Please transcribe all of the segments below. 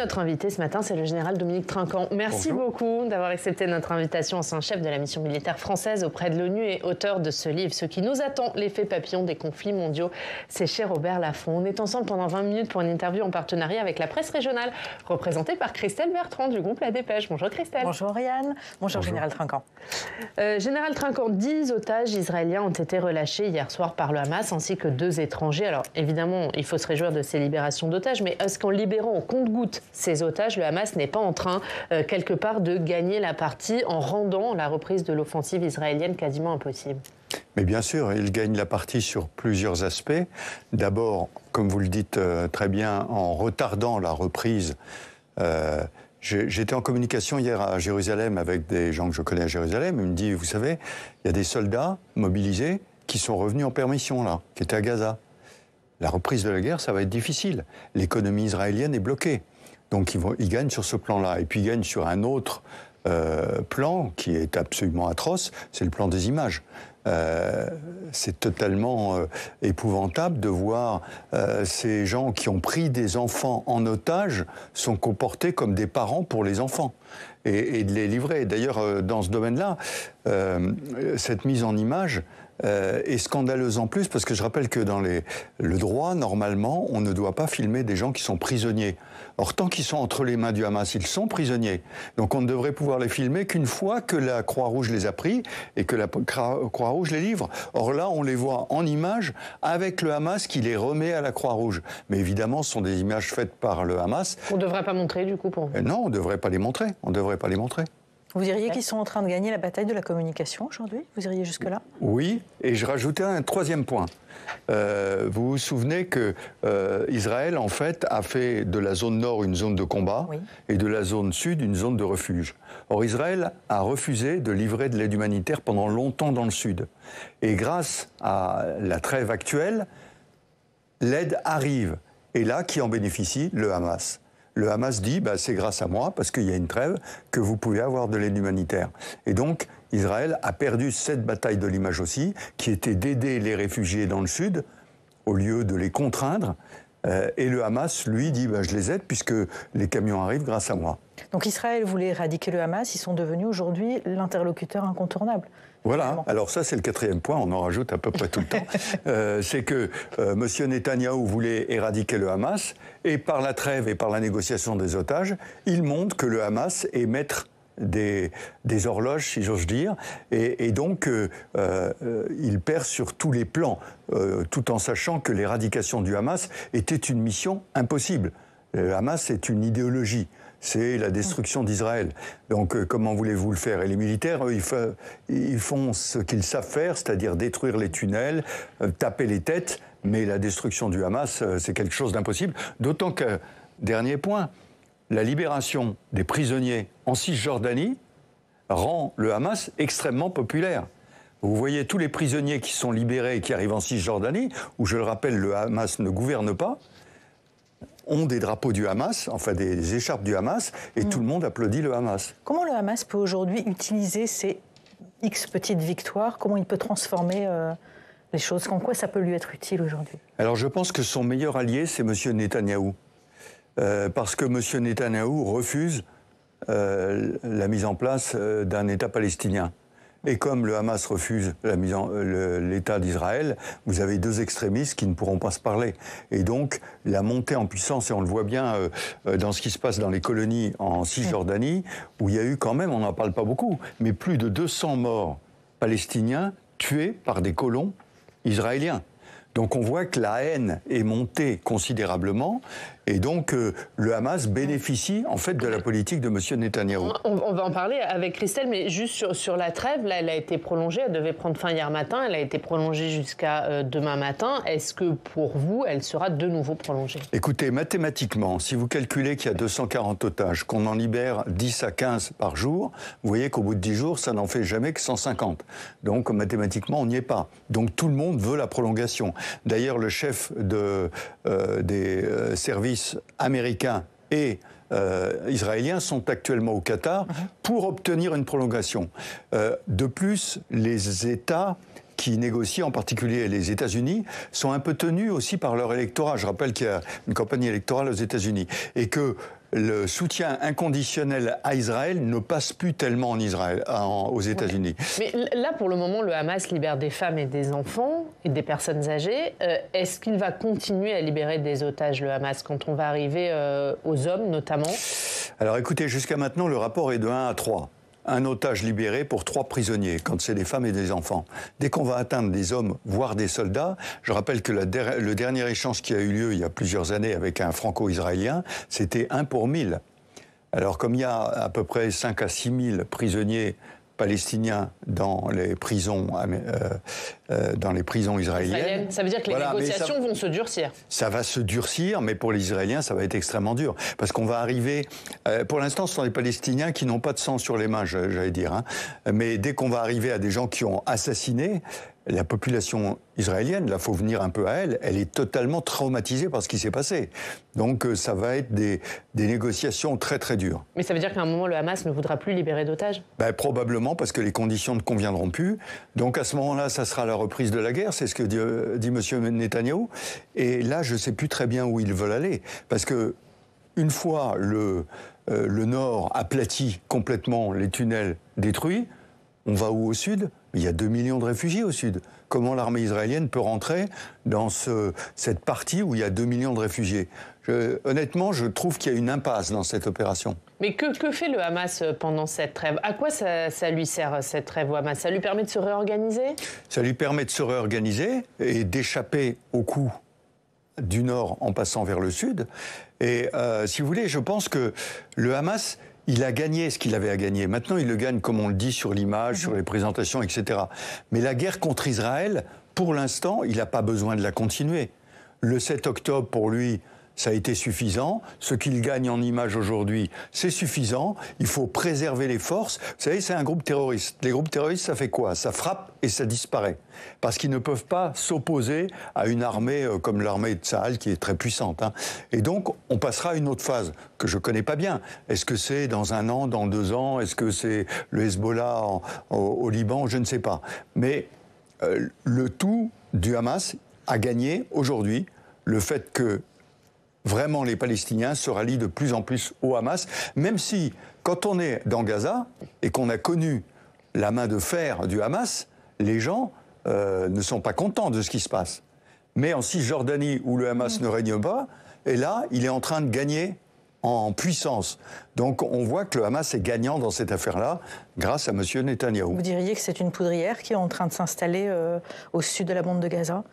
notre invité ce matin, c'est le général Dominique Trinquant. Merci beaucoup d'avoir accepté notre invitation, ancien chef de la mission militaire française auprès de l'ONU et auteur de ce livre, Ce qui nous attend, l'effet papillon des conflits mondiaux. C'est chez Robert Laffont. On est ensemble pendant 20 minutes pour une interview en partenariat avec la presse régionale, représentée par Christelle Bertrand du groupe La Dépêche. Bonjour Christelle. Bonjour Oriane. Bonjour général Trinquant. Général Trinquant, 10 otages israéliens ont été relâchés hier soir par le Hamas, ainsi que 2 étrangers. Alors évidemment, il faut se réjouir de ces libérations d'otages, mais est-ce qu'en libérant au compte-gouttes ces otages, le Hamas n'est pas en train, quelque part, de gagner la partie en rendant la reprise de l'offensive israélienne quasiment impossible? Mais bien sûr, il gagne la partie sur plusieurs aspects. D'abord, comme vous le dites très bien, en retardant la reprise. J'étais en communication hier à Jérusalem avec des gens que je connais à Jérusalem. Ils me disent, vous savez, il y a des soldats mobilisés qui sont revenus en permission, là, qui étaient à Gaza. La reprise de la guerre, ça va être difficile. L'économie israélienne est bloquée. Donc ils gagnent sur ce plan-là. Et puis ils gagnent sur un autre plan qui est absolument atroce, c'est le plan des images. C'est totalement épouvantable de voir ces gens qui ont pris des enfants en otage sont comportés comme des parents pour les enfants et de les livrer. D'ailleurs, dans ce domaine-là, cette mise en image est scandaleuse en plus, parce que je rappelle que dans le droit, normalement, on ne doit pas filmer des gens qui sont prisonniers. Or, tant qu'ils sont entre les mains du Hamas, ils sont prisonniers. Donc on ne devrait pouvoir les filmer qu'une fois que la Croix-Rouge les a pris et que la Croix-Rouge les livre. Or là, on les voit en images avec le Hamas qui les remet à la Croix-Rouge. Mais évidemment, ce sont des images faites par le Hamas. On ne devrait pas montrer, du coup, pour vous? Non, on ne devrait pas les montrer. On ne devrait pas les montrer. Vous diriez qu'ils sont en train de gagner la bataille de la communication aujourd'hui? Vous iriez jusque-là? Oui, et je rajoutais un troisième point. Vous vous souvenez que Israël, en fait, a fait de la zone nord une zone de combat et de la zone sud une zone de refuge. Or, Israël a refusé de livrer de l'aide humanitaire pendant longtemps dans le sud. Et grâce à la trêve actuelle, l'aide arrive. Et là, qui en bénéficie? Le Hamas. Le Hamas dit, c'est grâce à moi, parce qu'il y a une trêve, que vous pouvez avoir de l'aide humanitaire. Et donc, Israël a perdu cette bataille de l'image aussi, qui était d'aider les réfugiés dans le sud, au lieu de les contraindre. Et le Hamas, lui, dit, je les aide, puisque les camions arrivent grâce à moi. Donc Israël voulait éradiquer le Hamas, ils sont devenus aujourd'hui l'interlocuteur incontournable. Voilà, alors ça c'est le quatrième point, on en rajoute à peu près tout le temps. C'est que M. Netanyahou voulait éradiquer le Hamas, et par la trêve et par la négociation des otages, il montre que le Hamas est maître des horloges, si j'ose dire, et donc il perd sur tous les plans, tout en sachant que l'éradication du Hamas était une mission impossible. Le Hamas est une idéologie. C'est la destruction d'Israël. Donc comment voulez-vous le faire? Et les militaires, eux, ils font ce qu'ils savent faire, c'est-à-dire détruire les tunnels, taper les têtes, mais la destruction du Hamas, c'est quelque chose d'impossible. D'autant que, dernier point, la libération des prisonniers en Cisjordanie rend le Hamas extrêmement populaire. Vous voyez tous les prisonniers qui sont libérés et qui arrivent en Cisjordanie, où, je le rappelle, le Hamas ne gouverne pas, ont des drapeaux du Hamas, enfin des écharpes du Hamas, et tout le monde applaudit le Hamas. Comment le Hamas peut aujourd'hui utiliser ces X petites victoires? Comment il peut transformer les choses? En quoi ça peut lui être utile aujourd'hui? Alors je pense que son meilleur allié, c'est M. Netanyahou. Parce que M. Netanyahou refuse la mise en place d'un État palestinien. Et comme le Hamas refuse l'État d'Israël, vous avez 2 extrémistes qui ne pourront pas se parler. Et donc, la montée en puissance, et on le voit bien dans ce qui se passe dans les colonies en Cisjordanie, où il y a eu quand même, on n'en parle pas beaucoup, mais plus de 200 morts palestiniens tués par des colons israéliens. Donc on voit que la haine est montée considérablement, et donc le Hamas bénéficie en fait de la politique de M. Netanyahou. On va en parler avec Christelle, mais juste sur la trêve, là, elle a été prolongée, elle devait prendre fin hier matin, elle a été prolongée jusqu'à demain matin. Est-ce que pour vous, elle sera de nouveau prolongée? Écoutez, mathématiquement, si vous calculez qu'il y a 240 otages, qu'on en libère 10 à 15 par jour, vous voyez qu'au bout de 10 jours, ça n'en fait jamais que 150. Donc mathématiquement, on n'y est pas. Donc tout le monde veut la prolongation. D'ailleurs, le chef des services américains et israéliens sont actuellement au Qatar pour obtenir une prolongation. De plus, les États qui négocient, en particulier les États-Unis, sont un peu tenus aussi par leur électorat. Je rappelle qu'il y a une campagne électorale aux États-Unis et que le soutien inconditionnel à Israël ne passe plus tellement en Israël, aux États-Unis. Ouais. Mais là, pour le moment, le Hamas libère des femmes et des enfants et des personnes âgées. Est-ce qu'il va continuer à libérer des otages, le Hamas, quand on va arriver aux hommes, notamment? Alors écoutez, jusqu'à maintenant, le rapport est de 1 à 3. Un otage libéré pour 3 prisonniers, quand c'est des femmes et des enfants. Dès qu'on va atteindre des hommes, voire des soldats, je rappelle que le dernier échange qui a eu lieu il y a plusieurs années avec un franco-israélien, c'était 1 pour 1000. Alors comme il y a à peu près 5 à 6 000 prisonniers palestiniens dans les prisons israéliennes. Ça veut dire que les négociations vont se durcir. Ça va se durcir, mais pour les Israéliens, ça va être extrêmement dur. Parce qu'on va arriver... pour l'instant, ce sont les Palestiniens qui n'ont pas de sang sur les mains, j'allais dire. Hein. Mais dès qu'on va arriver à des gens qui ont assassiné, la population israélienne, là, il faut venir un peu à elle, elle est totalement traumatisée par ce qui s'est passé. Donc ça va être des négociations très très dures. Mais ça veut dire qu'à un moment, le Hamas ne voudra plus libérer d'otages? Probablement, parce que les conditions ne conviendront plus. Donc à ce moment-là, ça sera la reprise de la guerre, c'est ce que dit M. Netanyahou. Et là, je ne sais plus très bien où ils veulent aller. Parce que une fois le nord aplati complètement, les tunnels détruits, on va où au sud? Il y a 2 millions de réfugiés au sud. Comment l'armée israélienne peut rentrer dans cette partie où il y a 2 millions de réfugiés? Honnêtement, je trouve qu'il y a une impasse dans cette opération. Mais que fait le Hamas pendant cette trêve? À quoi ça lui sert, cette trêve au Hamas? Ça lui permet de se réorganiser? Ça lui permet de se réorganiser et d'échapper aux coups du nord en passant vers le sud. Et si vous voulez, je pense que le Hamas... il a gagné ce qu'il avait à gagner. Maintenant, il le gagne, comme on le dit, sur l'image, sur les présentations, etc. Mais la guerre contre Israël, pour l'instant, il n'a pas besoin de la continuer. Le 7 octobre, pour lui, ça a été suffisant. Ce qu'il gagne en image aujourd'hui, c'est suffisant. Il faut préserver les forces. Vous savez, c'est un groupe terroriste. Les groupes terroristes, ça fait quoi? Ça frappe et ça disparaît. Parce qu'ils ne peuvent pas s'opposer à une armée comme l'armée de Tsahal, qui est très puissante. Hein. Et donc, on passera à une autre phase que je ne connais pas bien. Est-ce que c'est dans 1 an, dans 2 ans? Est-ce que c'est le Hezbollah au Liban? Je ne sais pas. Mais le tout du Hamas a gagné aujourd'hui le fait que vraiment, les Palestiniens se rallient de plus en plus au Hamas, même si, quand on est dans Gaza et qu'on a connu la main de fer du Hamas, les gens ne sont pas contents de ce qui se passe. Mais en Cisjordanie, où le Hamas ne règne pas, et là, il est en train de gagner en puissance. Donc on voit que le Hamas est gagnant dans cette affaire-là, grâce à M. Netanyahou. Vous diriez que c'est une poudrière qui est en train de s'installer au sud de la bande de Gaza ?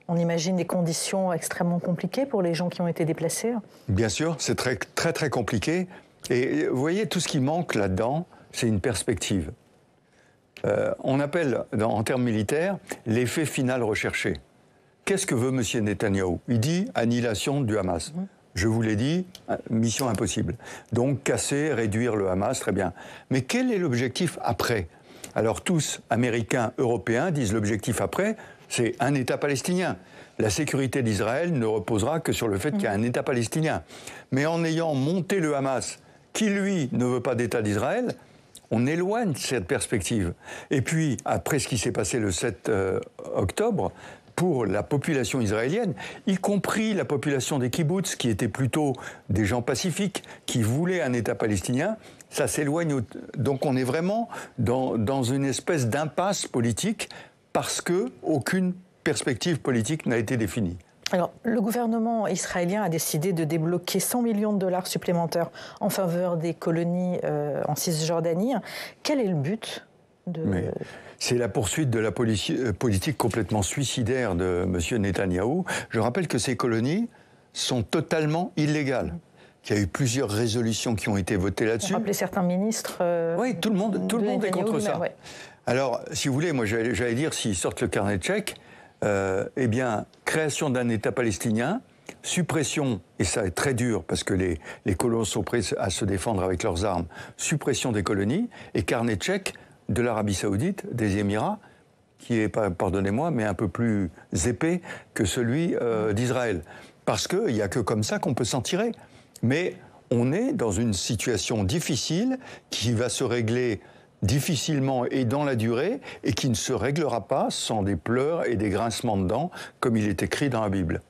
On imagine des conditions extrêmement compliquées pour les gens qui ont été déplacés. Bien sûr, c'est très, très, très compliqué. Et vous voyez, tout ce qui manque là-dedans, c'est une perspective. On appelle, en termes militaires, l'effet final recherché. Qu'est-ce que veut M. Netanyahou? Il dit annihilation du Hamas. Je vous l'ai dit, mission impossible. Donc casser, réduire le Hamas, très bien. Mais quel est l'objectif après? Alors tous, Américains, Européens, disent l'objectif après, c'est un État palestinien. La sécurité d'Israël ne reposera que sur le fait qu'il y a un État palestinien. Mais en ayant monté le Hamas, qui lui ne veut pas d'État d'Israël, on éloigne cette perspective. Et puis, après ce qui s'est passé le 7 octobre, pour la population israélienne, y compris la population des kibboutz, qui étaient plutôt des gens pacifiques, qui voulaient un État palestinien, ça s'éloigne. Donc on est vraiment dans une espèce d'impasse politique, parce qu'aucune perspective politique n'a été définie. Alors, le gouvernement israélien a décidé de débloquer 100 millions de dollars supplémentaires en faveur des colonies en Cisjordanie. Quel est le but C'est la poursuite de la politique complètement suicidaire de M. Netanyahou. Je rappelle que ces colonies sont totalement illégales. Il y a eu plusieurs résolutions qui ont été votées là-dessus. On rappelait certains ministres. Oui, tout le monde est contre ça. Ouais. Alors, si vous voulez, moi j'allais dire, s'ils sortent le carnet de chèques, eh bien, création d'un État palestinien, suppression, et ça est très dur parce que les colons sont prêts à se défendre avec leurs armes, suppression des colonies, et carnet de chèques de l'Arabie Saoudite, des Émirats, qui est, pardonnez-moi, mais un peu plus épais que celui d'Israël. Parce qu'il n'y a que comme ça qu'on peut s'en tirer. Mais on est dans une situation difficile qui va se régler difficilement et dans la durée, et qui ne se réglera pas sans des pleurs et des grincements de dents, comme il est écrit dans la Bible.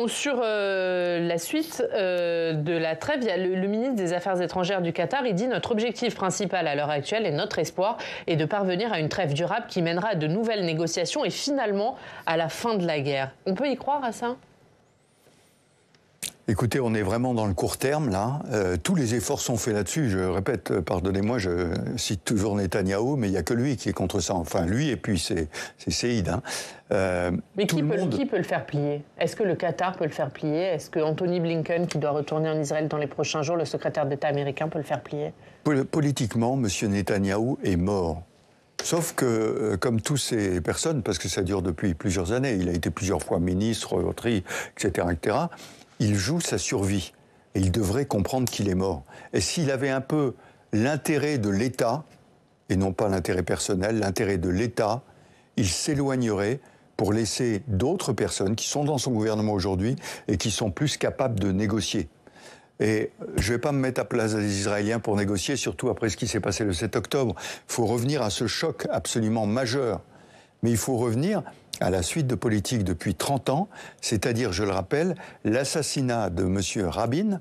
Sur la suite de la trêve, il y a le ministre des Affaires étrangères du Qatar, il dit « Notre objectif principal à l'heure actuelle et notre espoir est de parvenir à une trêve durable qui mènera à de nouvelles négociations et finalement à la fin de la guerre ». On peut y croire à ça ? Écoutez, on est vraiment dans le court terme, là. Tous les efforts sont faits là-dessus. Je répète, pardonnez-moi, je cite toujours Netanyahou, mais il n'y a que lui qui est contre ça. Enfin, lui et puis c'est Saïd. Hein. Mais qui peut le faire plier? Est-ce que le Qatar peut le faire plier? Est-ce que Anthony Blinken, qui doit retourner en Israël dans les prochains jours, le secrétaire d'État américain, peut le faire plier? Politiquement, M. Netanyahou est mort. Sauf que, comme toutes ces personnes, parce que ça dure depuis plusieurs années, il a été plusieurs fois ministre, etc., etc., il joue sa survie. Et il devrait comprendre qu'il est mort. Et s'il avait un peu l'intérêt de l'État, et non pas l'intérêt personnel, l'intérêt de l'État, il s'éloignerait pour laisser d'autres personnes qui sont dans son gouvernement aujourd'hui et qui sont plus capables de négocier. Et je ne vais pas me mettre à place des Israéliens pour négocier, surtout après ce qui s'est passé le 7 octobre. Il faut revenir à ce choc absolument majeur. Mais il faut revenir à la suite de politique depuis 30 ans, c'est-à-dire, je le rappelle, l'assassinat de M. Rabin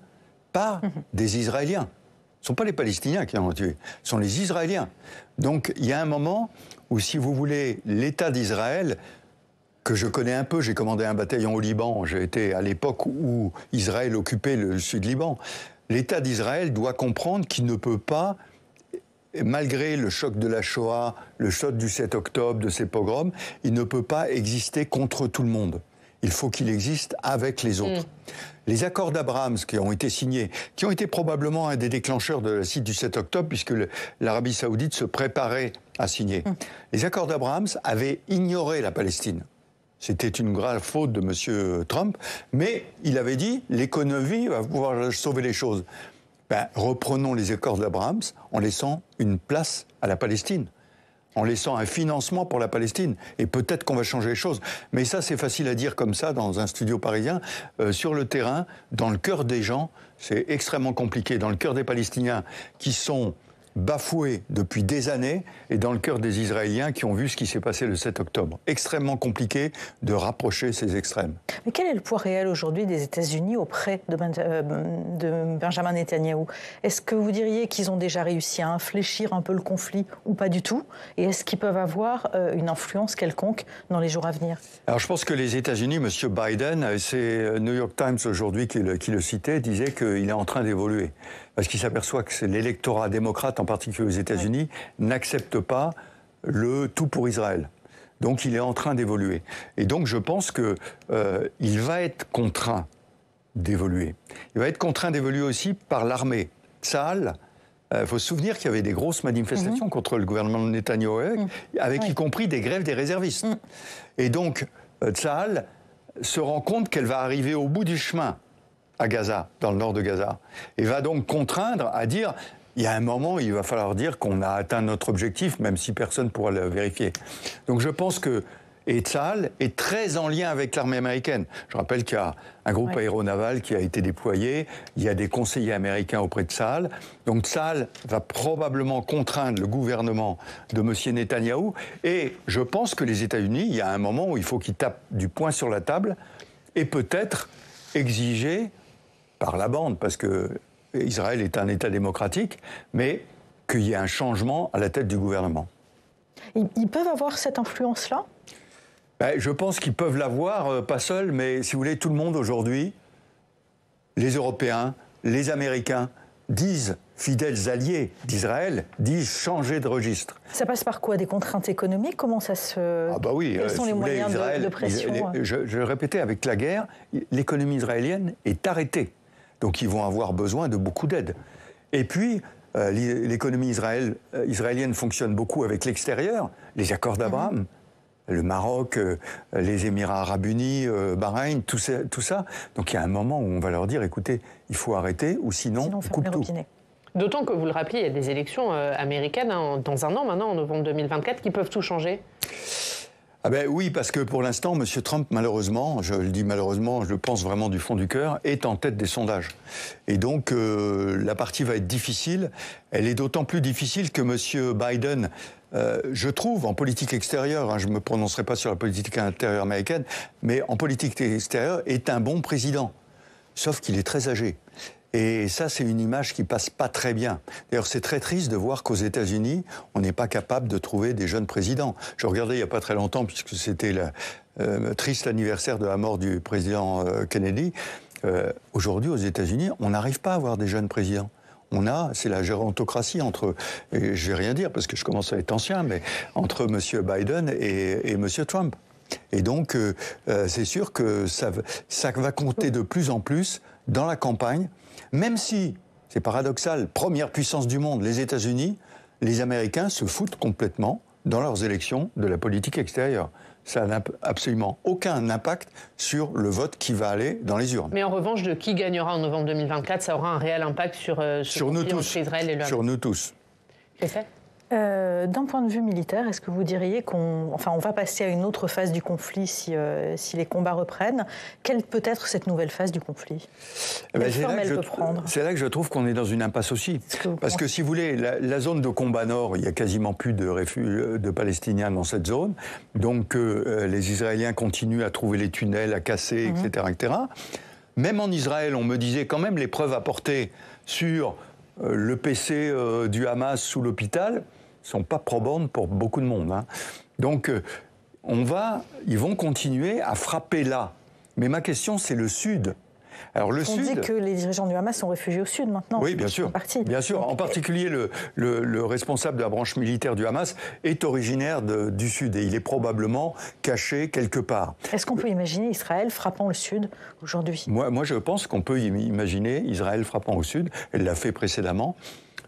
par des Israéliens. Ce ne sont pas les Palestiniens qui l'ont tué, ce sont les Israéliens. Donc il y a un moment où, si vous voulez, l'État d'Israël, que je connais un peu, j'ai commandé un bataillon au Liban, j'ai été à l'époque où Israël occupait le sud-Liban, l'État d'Israël doit comprendre qu'il ne peut pas, malgré le choc de la Shoah, le choc du 7 octobre, de ces pogroms, il ne peut pas exister contre tout le monde. Il faut qu'il existe avec les autres. Les accords d'Abraham qui ont été signés, qui ont été probablement un des déclencheurs de la site du 7 octobre, puisque l'Arabie saoudite se préparait à signer. Les accords d'Abraham avaient ignoré la Palestine. C'était une grave faute de M. Trump, mais il avait dit l'économie va pouvoir sauver les choses. Reprenons les accords d'Abraham en laissant une place à la Palestine, en laissant un financement pour la Palestine. Et peut-être qu'on va changer les choses. Mais ça, c'est facile à dire comme ça, dans un studio parisien. Sur le terrain, dans le cœur des gens, c'est extrêmement compliqué. Dans le cœur des Palestiniens qui sont bafoués depuis des années et dans le cœur des Israéliens qui ont vu ce qui s'est passé le 7 octobre. Extrêmement compliqué de rapprocher ces extrêmes. Mais quel est le poids réel aujourd'hui des États-Unis auprès de Benjamin Netanyahou? Est-ce que vous diriez qu'ils ont déjà réussi à infléchir un peu le conflit ou pas du tout? Et est-ce qu'ils peuvent avoir une influence quelconque dans les jours à venir? Alors je pense que les États-Unis, M. Biden, c'est New York Times aujourd'hui qui le citait, disait qu'il est en train d'évoluer. Parce qu'il s'aperçoit que l'électorat démocrate, en particulier aux États-Unis, n'accepte pas le tout pour Israël. Donc il est en train d'évoluer. Et donc je pense qu'il va être contraint d'évoluer. Il va être contraint d'évoluer aussi par l'armée. Tsahal, il faut se souvenir qu'il y avait des grosses manifestations contre le gouvernement de Netanyahou, avec y compris des grèves des réservistes. Et donc Tsahal se rend compte qu'elle va arriver au bout du chemin à Gaza, dans le nord de Gaza, et va donc contraindre à dire, il y a un moment, il va falloir dire qu'on a atteint notre objectif, même si personne ne pourra le vérifier. Donc je pense que Tsahal est très en lien avec l'armée américaine. Je rappelle qu'il y a un groupe aéronaval qui a été déployé, il y a des conseillers américains auprès de Tsahal. Donc Tsahal va probablement contraindre le gouvernement de M. Netanyahou, et je pense que les États-Unis, il y a un moment où il faut qu'ils tapent du poing sur la table, et peut-être exiger par la bande, parce que Israël est un État démocratique, mais qu'il y ait un changement à la tête du gouvernement. Ils peuvent avoir cette influence-là ? Je pense qu'ils peuvent l'avoir, pas seuls, mais si vous voulez, tout le monde aujourd'hui, les Européens, les Américains, disent, fidèles alliés d'Israël, disent changer de registre. Ça passe par quoi? Des contraintes économiques? Comment ça se... Quels sont les moyens de pression? Je répétais, avec la guerre, l'économie israélienne est arrêtée. Donc ils vont avoir besoin de beaucoup d'aide. Et puis, l'économie israélienne fonctionne beaucoup avec l'extérieur, les accords d'Abraham, le Maroc, les Émirats arabes unis, Bahreïn, tout ça. Donc il y a un moment où on va leur dire, écoutez, il faut arrêter, ou sinon on coupe tout. D'autant que, vous le rappelez, il y a des élections américaines dans un an maintenant, en novembre 2024, qui peuvent tout changer. Ah ben oui, parce que pour l'instant, M. Trump, malheureusement, je le dis malheureusement, je le pense vraiment du fond du cœur, est en tête des sondages. Et donc, la partie va être difficile. Elle est d'autant plus difficile que M. Biden, je trouve, en politique extérieure, hein, je ne me prononcerai pas sur la politique intérieure américaine, mais en politique extérieure, est un bon président. Sauf qu'il est très âgé. Et ça, c'est une image qui passe pas très bien. D'ailleurs, c'est très triste de voir qu'aux États-Unis, on n'est pas capable de trouver des jeunes présidents. Je regardais il n'y a pas très longtemps, puisque c'était le triste anniversaire de la mort du président Kennedy. Aujourd'hui, aux États-Unis, on n'arrive pas à avoir des jeunes présidents. C'est la gérontocratie entre, et je vais rien dire parce que je commence à être ancien, mais entre M. Biden et M. Trump. Et donc, c'est sûr que ça va compter de plus en plus dans la campagne, même si, c'est paradoxal, première puissance du monde, les États-Unis, les Américains se foutent complètement, dans leurs élections, de la politique extérieure. Ça n'a absolument aucun impact sur le vote qui va aller dans les urnes. Mais en revanche, de qui gagnera en novembre 2024, ça aura un réel impact sur nous tous. Entre Israël et le Hamas. Sur nous tous. C'est fait. D'un point de vue militaire, est-ce que vous diriez on va passer à une autre phase du conflit si les combats reprennent? Quelle peut être cette nouvelle phase du conflit? Quelle forme elle peut prendre? C'est là que je trouve qu'on est dans une impasse aussi. Parce que si vous voulez, la zone de combat nord, il n'y a quasiment plus de Palestiniens dans cette zone. Donc les Israéliens continuent à trouver les tunnels, à casser, etc. Même en Israël, on me disait quand même les preuves apportées sur le PC du Hamas sous l'hôpital ne sont pas probantes pour beaucoup de monde. Hein. Donc, ils vont continuer à frapper là. Mais ma question, c'est le Sud. Alors, on dit que les dirigeants du Hamas sont réfugiés au Sud maintenant. Oui, bien sûr. Bien sûr. En particulier, le responsable de la branche militaire du Hamas est originaire du Sud et il est probablement caché quelque part. Est-ce qu'on peut imaginer Israël frappant le Sud aujourd'hui? Moi, je pense qu'on peut imaginer Israël frappant au Sud. Elle l'a fait précédemment.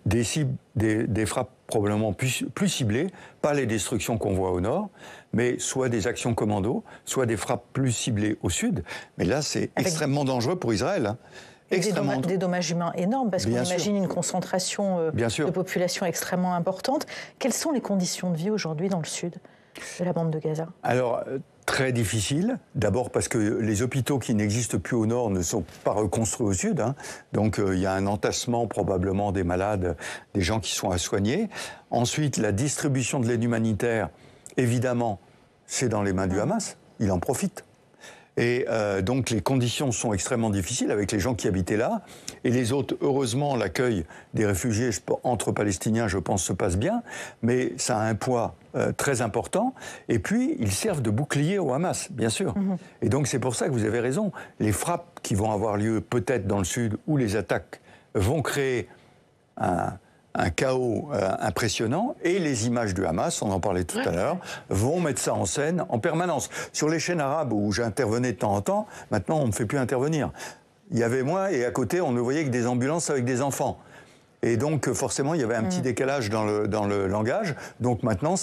Des frappes probablement plus ciblées, pas les destructions qu'on voit au nord, mais soit des actions commando, soit des frappes plus ciblées au sud. Mais là, c'est extrêmement dangereux pour Israël. Hein. Des dommages humains énormes, parce qu'on imagine une concentration de population extrêmement importante. Quelles sont les conditions de vie aujourd'hui dans le sud de la bande de Gaza? Alors, très difficile. D'abord parce que les hôpitaux qui n'existent plus au nord ne sont pas reconstruits au sud. Hein. Donc il y a un entassement probablement des malades, des gens qui sont à soigner. Ensuite, la distribution de l'aide humanitaire, évidemment, c'est dans les mains du Hamas. Il en profite. Et donc les conditions sont extrêmement difficiles avec les gens qui habitaient là. Et les autres, heureusement, l'accueil des réfugiés entre Palestiniens, je pense, se passe bien. Mais ça a un poids très important. Et puis, ils servent de bouclier au Hamas, bien sûr. Et donc c'est pour ça que vous avez raison. Les frappes qui vont avoir lieu peut-être dans le sud, où les attaques vont créer un chaos impressionnant, et les images du Hamas, on en parlait tout à l'heure, vont mettre ça en scène en permanence. Sur les chaînes arabes où j'intervenais de temps en temps, maintenant on ne me fait plus intervenir. Il y avait moi, et à côté on ne voyait que des ambulances avec des enfants. Et donc forcément il y avait un petit décalage dans le langage. Donc maintenant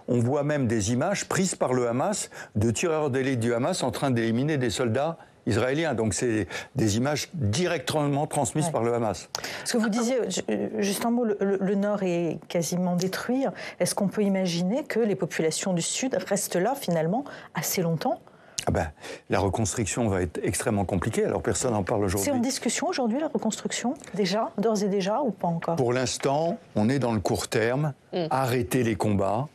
on voit même des images prises par le Hamas de tireurs d'élite du Hamas en train d'éliminer des soldats israéliens. Donc c'est des images directement transmises par le Hamas. Ce que vous disiez, juste un mot, le nord est quasiment détruit. Est-ce qu'on peut imaginer que les populations du sud restent là finalement assez longtemps? La reconstruction va être extrêmement compliquée, alors personne n'en parle aujourd'hui. C'est en discussion aujourd'hui, la reconstruction, déjà, d'ores et déjà, ou pas encore? Pour l'instant, on est dans le court terme, arrêter les combats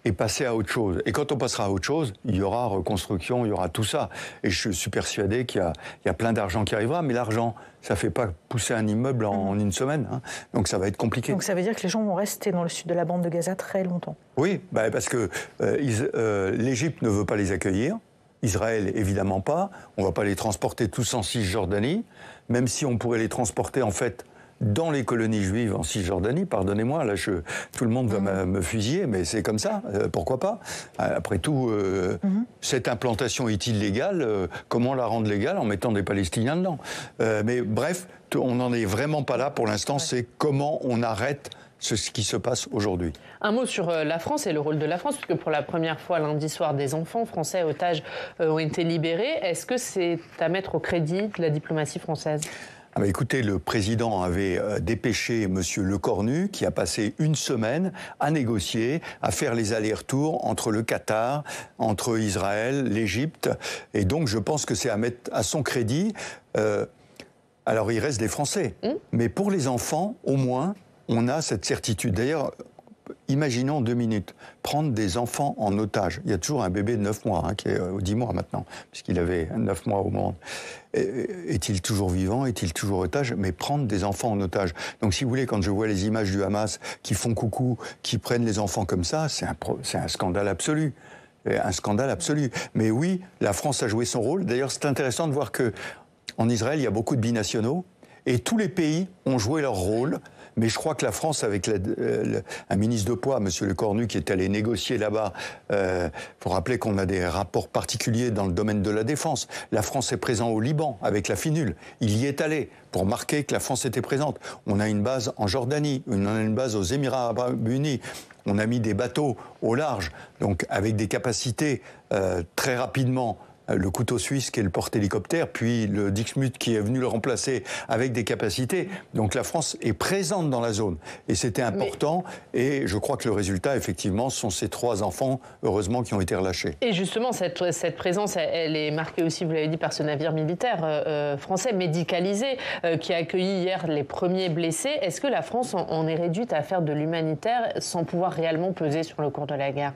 et passer à autre chose. Et quand on passera à autre chose, il y aura reconstruction, il y aura tout ça. Et je suis persuadé qu'il y a plein d'argent qui arrivera, mais l'argent, ça ne fait pas pousser un immeuble en une semaine. Hein. Donc ça va être compliqué. Donc ça veut dire que les gens vont rester dans le sud de la bande de Gaza très longtemps? Oui, parce que l'Égypte ne veut pas les accueillir. Israël, évidemment pas. On ne va pas les transporter tous en Cisjordanie, même si on pourrait les transporter, en fait, dans les colonies juives en Cisjordanie. Pardonnez-moi, là, tout le monde va me fusiller, mais c'est comme ça. Pourquoi pas? Après tout, cette implantation est illégale. Comment la rendre légale en mettant des Palestiniens dedans? Mais bref, on n'en est vraiment pas là pour l'instant. C'est comment on arrête ce qui se passe aujourd'hui. Un mot sur la France et le rôle de la France, puisque pour la première fois lundi soir, des enfants français otages ont été libérés. Est-ce que c'est à mettre au crédit de la diplomatie française? Ah bah écoutez, le président avait dépêché M. Lecornu, qui a passé une semaine à négocier, à faire les allers-retours entre le Qatar, entre Israël, l'Égypte. Et donc, je pense que c'est à mettre à son crédit. Alors, il reste des Français. Mais pour les enfants, au moins, on a cette certitude. D'ailleurs, imaginons 2 minutes, prendre des enfants en otage. Il y a toujours un bébé de 9 mois, qui est 10 mois maintenant, puisqu'il avait 9 mois au monde. Est-il toujours vivant? Est-il toujours otage? Mais prendre des enfants en otage. Donc si vous voulez, quand je vois les images du Hamas qui font coucou, qui prennent les enfants comme ça, c'est un scandale absolu. Un scandale absolu. Mais oui, la France a joué son rôle. D'ailleurs, c'est intéressant de voir qu'en Israël, il y a beaucoup de binationaux. Et tous les pays ont joué leur rôle. Mais je crois que la France, avec un ministre de poids, M. Lecornu, qui est allé négocier là-bas, faut rappeler qu'on a des rapports particuliers dans le domaine de la défense. La France est présente au Liban avec la FINUL. Il y est allé pour marquer que la France était présente. On a une base en Jordanie, on a une base aux Émirats Arabes Unis. On a mis des bateaux au large, donc avec des capacités très rapidement. Le couteau suisse qui est le porte-hélicoptère, puis le Dixmude qui est venu le remplacer avec des capacités. Donc la France est présente dans la zone. Et c'était important. Et je crois que le résultat, effectivement, sont ces 3 enfants, heureusement, qui ont été relâchés. Et justement, cette présence, elle est marquée aussi, vous l'avez dit, par ce navire militaire français médicalisé qui a accueilli hier les premiers blessés. Est-ce que la France en est réduite à faire de l'humanitaire sans pouvoir réellement peser sur le cours de la guerre ?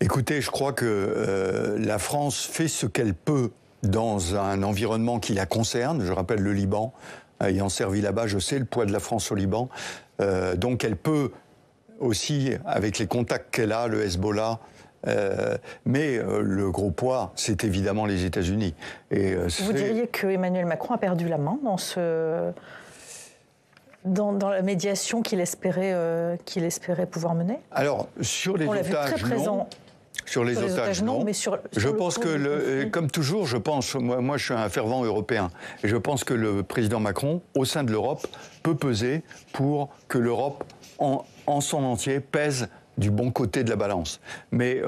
Écoutez, je crois que la France fait ce qu'elle peut dans un environnement qui la concerne. Je rappelle le Liban, ayant servi là-bas, je sais le poids de la France au Liban. Donc elle peut aussi, avec les contacts qu'elle a, le Hezbollah, mais le gros poids, c'est évidemment les États-Unis. Vous diriez que Emmanuel Macron a perdu la main dans la médiation qu'il espérait pouvoir mener? Alors, sur les otages, non. Sur les otages, non. Mais je pense que, comme toujours, moi je suis un fervent européen, et je pense que le président Macron, au sein de l'Europe, peut peser pour que l'Europe, en son entier, pèse du bon côté de la balance. Mais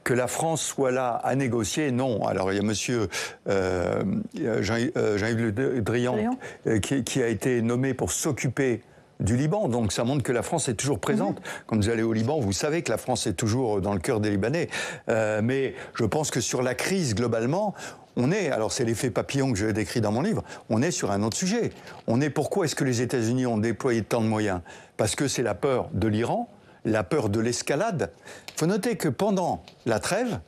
que la France soit là à négocier, non. Alors il y a monsieur Jean-Yves Le Drian qui a été nommé pour s'occuper du Liban, donc ça montre que la France est toujours présente. Quand vous allez au Liban, vous savez que la France est toujours dans le cœur des Libanais. Mais je pense que sur la crise, globalement, alors c'est l'effet papillon que je décris dans mon livre, on est sur un autre sujet. Pourquoi est-ce que les États-Unis ont déployé tant de moyens? Parce que c'est la peur de l'Iran, la peur de l'escalade. Il faut noter que pendant la trêve,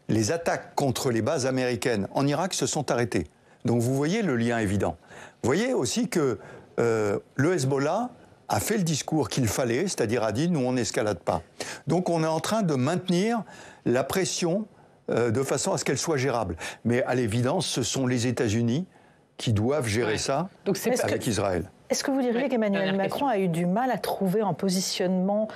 les attaques contre les bases américaines en Irak se sont arrêtées. Donc vous voyez le lien évident. Vous voyez aussi que le Hezbollah a fait le discours qu'il fallait, c'est-à-dire a dit « nous, on n'escalade pas ». Donc on est en train de maintenir la pression de façon à ce qu'elle soit gérable. Mais à l'évidence, ce sont les États-Unis qui doivent gérer ça avec Israël. Est-ce que vous diriez qu'Emmanuel Macron a eu du mal à trouver un positionnement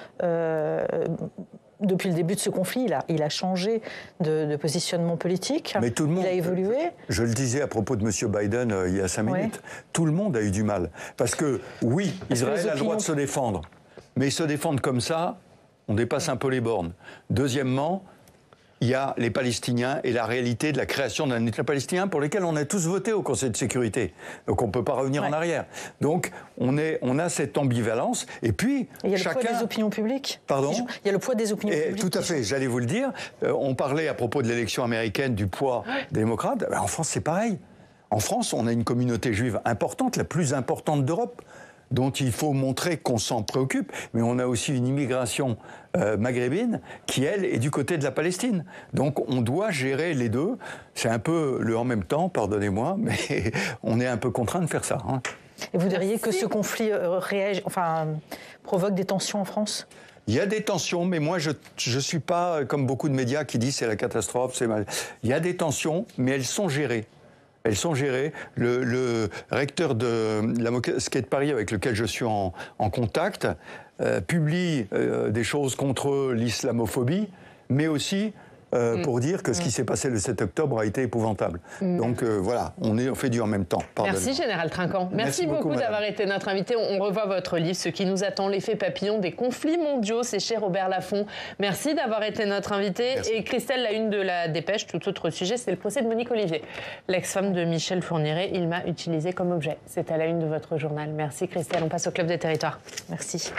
depuis le début de ce conflit? Il a changé de positionnement politique. Mais tout le monde, il a évolué. Je le disais à propos de M. Biden il y a 5 minutes. Tout le monde a eu du mal. Parce que, oui, Israël a le droit de se défendre. Mais se défendre comme ça, on dépasse un peu les bornes. Deuxièmement, il y a les Palestiniens et la réalité de la création d'un État palestinien pour lequel on a tous voté au Conseil de sécurité. Donc on ne peut pas revenir en arrière. Donc on a cette ambivalence. Et puis, il y a le poids des opinions publiques. Pardon ? Il y a le poids des opinions publiques. Tout à fait, j'allais vous le dire. On parlait à propos de l'élection américaine du poids des démocrates. En France, c'est pareil. En France, on a une communauté juive importante, la plus importante d'Europe, dont il faut montrer qu'on s'en préoccupe, mais on a aussi une immigration maghrébine qui, elle, est du côté de la Palestine. Donc on doit gérer les deux. C'est un peu le en même temps, pardonnez-moi, mais on est un peu contraint de faire ça. Et vous diriez que ce conflit provoque des tensions en France ? Il y a des tensions, mais moi, je ne suis pas comme beaucoup de médias qui disent c'est la catastrophe, c'est mal. Il y a des tensions, mais elles sont gérées. Elles sont gérées. Le recteur de la Mosquée de Paris, avec lequel je suis en contact, publie des choses contre l'islamophobie, mais aussi pour dire que ce qui s'est passé le 7 octobre a été épouvantable. Donc voilà, on fait du en même temps. Merci Général Trinquant. Merci beaucoup d'avoir été notre invité. On revoit votre livre, Ce qui nous attend, l'effet papillon des conflits mondiaux. C'est chez Robert Laffont. Merci d'avoir été notre invité. Merci. Et Christelle, la une de la Dépêche, tout autre sujet, c'est le procès de Monique Olivier. L'ex-femme de Michel Fourniret, il m'a utilisé comme objet. C'est à la une de votre journal. Merci Christelle. On passe au Club des Territoires. Merci.